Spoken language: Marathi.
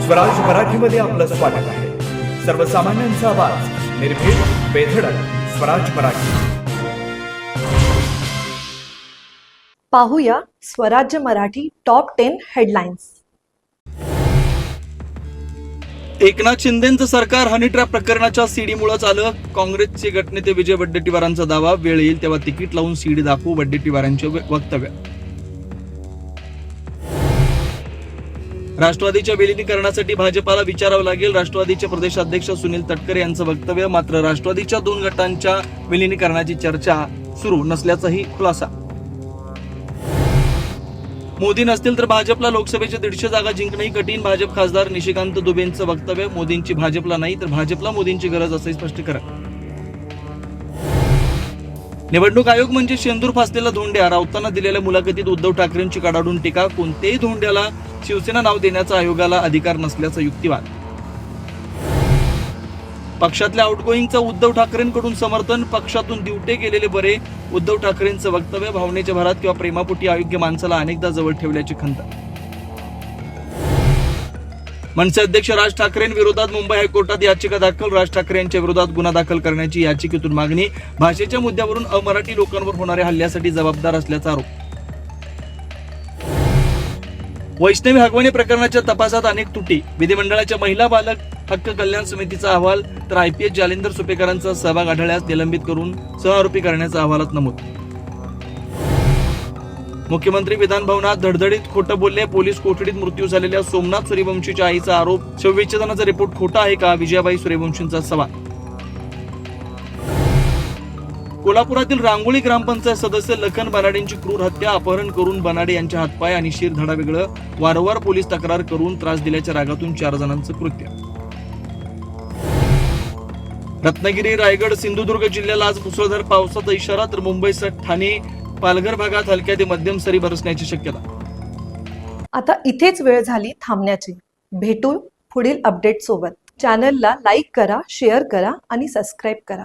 स्वराज मराठीमध्ये आपलं स्वागत आहे. सर्वसामान्यांचा आवाज, निर्भीड, बेधडक, स्वराज मराठी. पाहूया स्वराज्य मराठी टॉप 10 हेडलाईन्स. एकनाथ शिंदेंचं सरकार हनी ट्रॅप प्रकरणाच्या सीडीमुळेच आलं. काँग्रेसचे गटनेते विजय वडेट्टीवारांचा दावा, वेळ येईल तेव्हा तिकीट लावून सीडी दाखवू, वडेट्टीवारांचे वक्तव्य. राष्ट्रवादीच्या विलिनीकरणासाठी भाजपाला विचारावं लागेल, राष्ट्रवादीचे प्रदेशाध्यक्ष सुनील तटकरे यांचं वक्तव्य. मात्र राष्ट्रवादीच्या 2 गटांच्या विलिनीकरणाची चर्चा सुरू नसल्याचाही खुलासा. मोदी नसतील तर भाजपला लोकसभेच्या 150 जागा जिंकणंही कठीण, भाजप खासदार निशिकांत दुबेंचं वक्तव्य. मोदींची भाजपला नाही तर भाजपला मोदींची गरज, असंही स्पष्टीकरण. निवडणूक आयोग म्हणजे शेंदूर फासलेला धोंड्या, राऊतांना दिलेल्या मुलाखतीत उद्धव ठाकरेंची कडाडून टीका. कोणत्याही धोंड्याला शिवसेना नाव देण्याचा आयोगाला अधिकार नसल्याचा युक्तिवाद. पक्षातल्या आउटगोईंगचं उद्धव ठाकरेंकडून समर्थन, पक्षातून दिवटे गेलेले बरे, उद्धव ठाकरेंचं वक्तव्य. भावनेच्या भरात किंवा प्रेमापोटी अयोग्य माणसाला अनेकदा जवळ ठेवल्याची खंत. मनसे अध्यक्ष राज ठाकरेंविरोधात मुंबई हायकोर्टात याचिका दाखल, राज ठाकरे यांच्या विरोधात गुन्हा दाखल करण्याची याचिकेतून मागणी. भाषेच्या मुद्द्यावरून अमराठी लोकांवर होणाऱ्या हल्ल्यासाठी जबाबदार असल्याचा आरोप. वैष्णवी हगवणे प्रकरणाच्या तपासात अनेक त्रुटी, विधिमंडळाच्या महिला बालक हक्क कल्याण समितीचा अहवाल, तर IPS जालिंदर सुपेकरांचा सहभाग आढळल्यास निलंबित करून सहआरोपी करण्याचा अहवालात नमूद. मुख्यमंत्री विधान भवनात धडधडीत खोटं बोलले, पोलीस कोठडीत मृत्यू झालेल्या सोमनाथ सूर्यवंशीच्या आईचा आरोप, शवविच्छेदनाचा रिपोर्ट खोटा आहे का, विजयाबाई सूर्यवंशींचा सवाल. कोल्हापुरातील रांगोळी ग्रामपंचायत सदस्य लखन बनाडेंची क्रूर हत्या, अपहरण करून बनाडे यांचे हातपाय आणि शिर धडा वेगळं, वारंवार पोलीस तक्रार करून त्रास दिल्याच्या रागातून 4 जणांचं कृत्य. रत्नागिरी, रायगड, सिंधुदुर्ग जिल्ह्याला आज मुसळधार पावसाचा इशारा, तर मुंबईसह ठाणे, पालघर भागात हलक्या ते मध्यम सरी बरसण्याची शक्यता. आता इथेच वेळ झाली थांबण्याची. भेटू पुढील अपडेट सोबत. चॅनलला लाईक करा, शेअर करा आणि सबस्क्राईब करा.